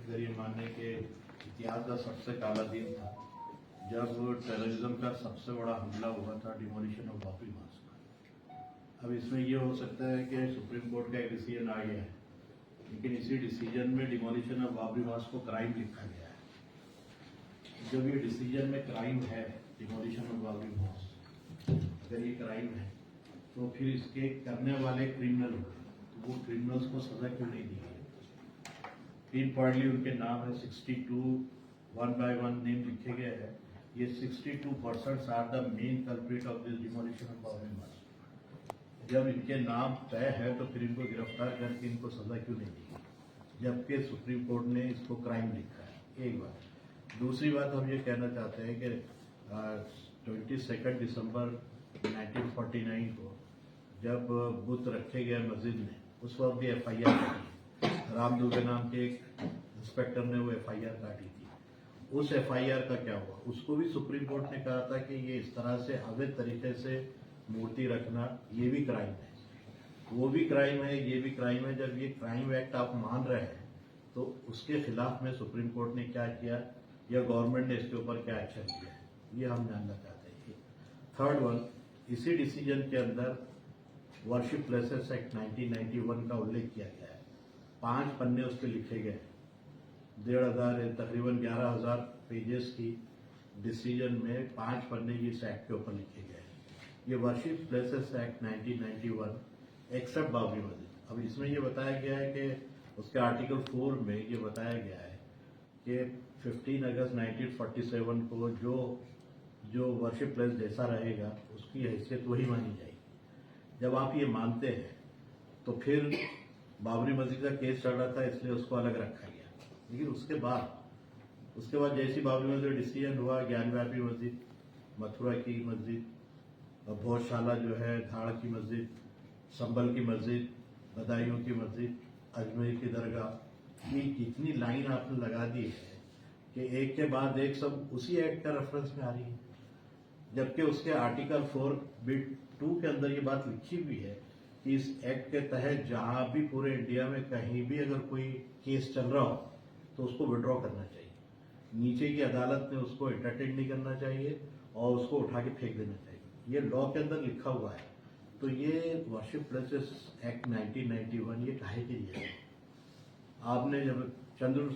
अगर ये मानने के इतिहास का सबसे काला दिन था जब टेररिज्म का सबसे बड़ा हमला हुआ था डिमोलिशन ऑफ बाबरी मस्जिद। अब इसमें ये हो सकता है कि सुप्रीम कोर्ट का एक डिसीजन आ गया है, लेकिन इसी डिसीजन में डिमोलिशन ऑफ बाबरी मस्जिद को क्राइम लिखा गया है। जब ये डिसीजन में क्राइम है, डिमोलिशन ऑफ बाबरी मस्जिद अगर ये क्राइम है तो फिर इसके करने वाले क्रिमिनल होते हैं, तो वो क्रिमिनल्स को सजा क्यों नहीं दी गई? इनपॉइंटली उनके नाम है 62 वन बाय वन नेम लिखे गए हैं। ये 62% are the main culprit of this demolition of Babri Masjid. जब इनके नाम तय है तो फिर इनको गिरफ्तार करके इनको सजा क्यों नहीं दी गई, जबकि सुप्रीम कोर्ट ने इसको क्राइम लिखा है? एक बात। दूसरी बात हम ये कहना चाहते हैं कि 22 दिसंबर 1949 को जब बुत रखे गए मस्जिद में, उस वक्त भी FIR काटी, राम दुबे नाम के एक इंस्पेक्टर ने वो FIR काटी थी। उस FIR का क्या हुआ? उसको भी सुप्रीम कोर्ट ने कहा था कि ये इस तरह से अवैध तरीके से मूर्ति रखना ये भी क्राइम है, वो भी क्राइम है, ये भी क्राइम है। जब ये क्राइम एक्ट आप मान रहे हैं तो उसके खिलाफ में सुप्रीम कोर्ट ने क्या किया या गवर्नमेंट ने इसके ऊपर क्या एक्शन लिया, ये हम जानना चाहते हैं। थर्ड वन, इसी डिसीजन के अंदर वर्शिप प्लेसेस एक्ट 1991 का उल्लेख किया गया है। 5 पन्ने उस पर लिखे गए, 1500 तकरीबन 11,000 पेजेस की डिसीजन में 5 पन्ने इस एक्ट के ऊपर लिखे गए हैं। ये worship places act 1991 except Babri Masjid. अब इसमें ये बताया गया है कि उसके आर्टिकल 4 में ये बताया गया है कि 15 अगस्त 1947 को जो वर्शिप प्लेस जैसा रहेगा उसकी हैसियत वही मानी जाएगी। जब आप ये मानते हैं तो फिर बाबरी मस्जिद का केस चल रहा था इसलिए उसको अलग रखा गया, लेकिन उसके बाद जैसी बाबरी मस्जिद डिसीजन हुआ, ज्ञानव्यापी मस्जिद, मथुरा की मस्जिद, भोजशाला जो है, धाड़ की मस्जिद, संभल की मस्जिद, बदायूं की मस्जिद, अजमेर की दरगाह, ये कितनी लाइन आपने लगा दी है कि एक के बाद एक सब उसी एक्ट का रेफरेंस में आ रही है, जबकि उसके आर्टिकल 4 बिट 2 के अंदर ये बात लिखी हुई है कि इस एक्ट के तहत जहां भी पूरे इंडिया में कहीं भी अगर कोई केस चल रहा हो तो उसको विड्रॉ करना चाहिए, नीचे की अदालत में उसको एंटरटेन नहीं करना चाहिए और उसको उठा के फेंक देना चाहिए। ये लॉ के अंदर लिखा हुआ है। तो ये वर्शिप प्लेसेस एक्ट 1991 ये काहे के लिए है? आपने जब चंद्रचूड़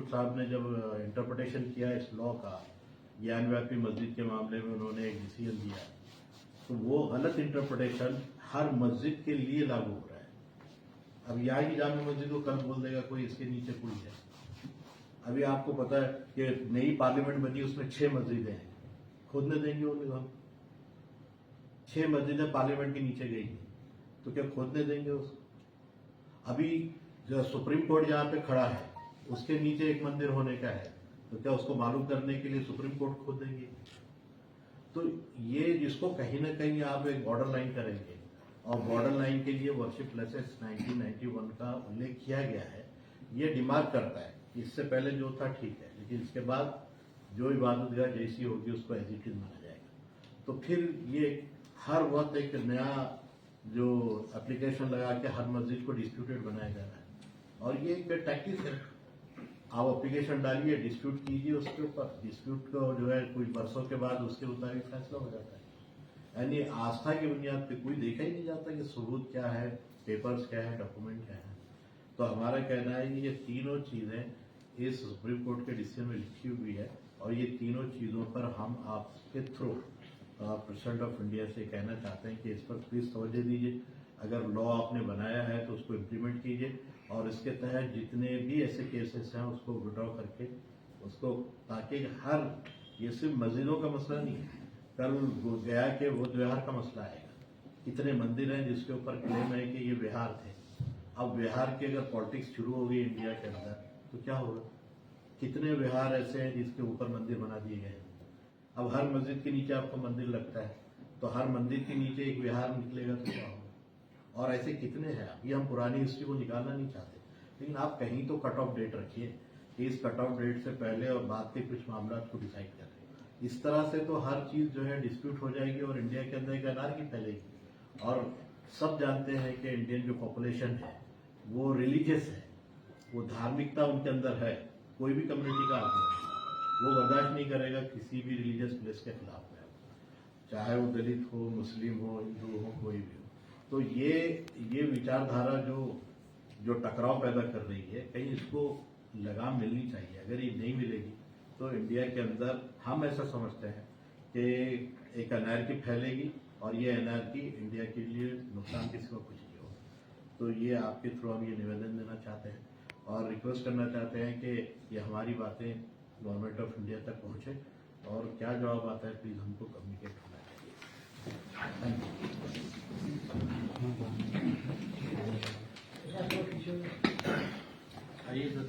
साहब ने जब इंटरप्रिटेशन किया इस लॉ का, ज्ञानव्यापी मस्जिद के मामले में उन्होंने एक डिसीजन दिया, तो वो गलत इंटरप्रिटेशन हर मस्जिद के लिए लागू हो रहा है। अब यहाँ की जामा मस्जिद को कल बोल देगा कोई इसके नीचे पुल है। अभी आपको पता है कि नई पार्लियामेंट बनी, उसमें 6 मस्जिदें हैं, खोदने देंगे वो निगम? 6 मस्जिदें पार्लियामेंट के नीचे गई, तो क्या खोदने देंगे उसको? अभी जो सुप्रीम कोर्ट जहाँ पे खड़ा है उसके नीचे एक मंदिर होने का है, तो क्या उसको मालूम करने के लिए सुप्रीम कोर्ट खोद देंगे? तो ये जिसको कहीं ना कहीं आप एक बॉर्डर लाइन करेंगे, और बॉर्डर लाइन के लिए वर्शिप प्लेसेस 1991 का उल्लेख किया गया है, ये डिमार्क करता है। इससे पहले जो था ठीक है, लेकिन इसके बाद जो इबादतगाह जैसी होगी उसको एज इट इज माना जाएगा। तो फिर ये हर वक्त एक नया जो एप्लीकेशन लगा के हर मस्जिद को डिस्प्यूटेड बनाया जा रहा है, और ये एक टैक्टिस है। आप एप्लीकेशन डालिए, डिस्प्यूट कीजिए, उसके ऊपर डिस्प्यूट को जो है कुछ वर्षों के बाद उसके मुताबिक फैसला हो जाता है। यानी आस्था की बुनियाद पे कोई देखा ही नहीं जाता कि सबूत क्या है, पेपर्स क्या है, डॉक्यूमेंट क्या है। तो हमारा कहना है कि ये तीनों चीजें इस सुप्रीम कोर्ट के डिसीजन में लिखी हुई है, और ये तीनों चीजों पर हम आपके थ्रू प्रेसिडेंट ऑफ इंडिया से कहना चाहते हैं कि इस पर प्लीज तवज्जो दीजिए। अगर लॉ आपने बनाया है तो उसको इम्प्लीमेंट कीजिए, और इसके तहत जितने भी ऐसे केसेस हैं उसको विड्रॉ करके उसको, ताकि हर, ये सिर्फ मस्जिदों का मसला नहीं है, कल गया के वो बिहार का मसला आएगा। कितने मंदिर हैं जिसके ऊपर क्लेम है कि ये बिहार थे। अब बिहार की अगर पॉलिटिक्स शुरू हो गई इंडिया के अंदर तो क्या होगा? कितने बिहार ऐसे हैं जिसके ऊपर मंदिर बना दिए गए? अब हर मस्जिद के नीचे आपको मंदिर लगता है, तो हर मंदिर के नीचे एक बिहार निकलेगा तो क्या होगा? और ऐसे कितने हैं? ये हम पुरानी हिस्ट्री को निकालना नहीं चाहते, लेकिन आप कहीं तो कट ऑफ डेट रखिए कि इस कट ऑफ डेट से पहले और बाद के कुछ मामला को डिसाइड करें। इस तरह से तो हर चीज जो है डिस्प्यूट हो जाएगी और इंडिया के अंदर एक अनार्की फैलेगी। और सब जानते हैं कि इंडियन जो पॉपुलेशन है वो रिलीजियस है, वो धार्मिकता उनके अंदर है, कोई भी कम्युनिटी का आदमी वो बर्दाश्त नहीं करेगा किसी भी रिलीजियस प्लेस के खिलाफ में, चाहे वो दलित हो, मुस्लिम हो, हिंदू हो, कोई भी हो। तो ये विचारधारा जो टकराव पैदा कर रही है, कहीं इसको लगाम मिलनी चाहिए। अगर ये नहीं मिलेगी तो इंडिया के अंदर हम ऐसा समझते हैं कि एक एनआरकी फैलेगी और ये एनआरकी इंडिया के लिए नुकसान के सिवा कुछ नहीं होगा। तो ये आपके थ्रू हम ये निवेदन देना चाहते हैं और रिक्वेस्ट करना चाहते हैं कि ये हमारी बातें गवर्नमेंट ऑफ इंडिया तक पहुंचे और क्या जवाब आता है प्लीज हमको कम्युनिकेट करना चाहिए। Thank you. आइए सर।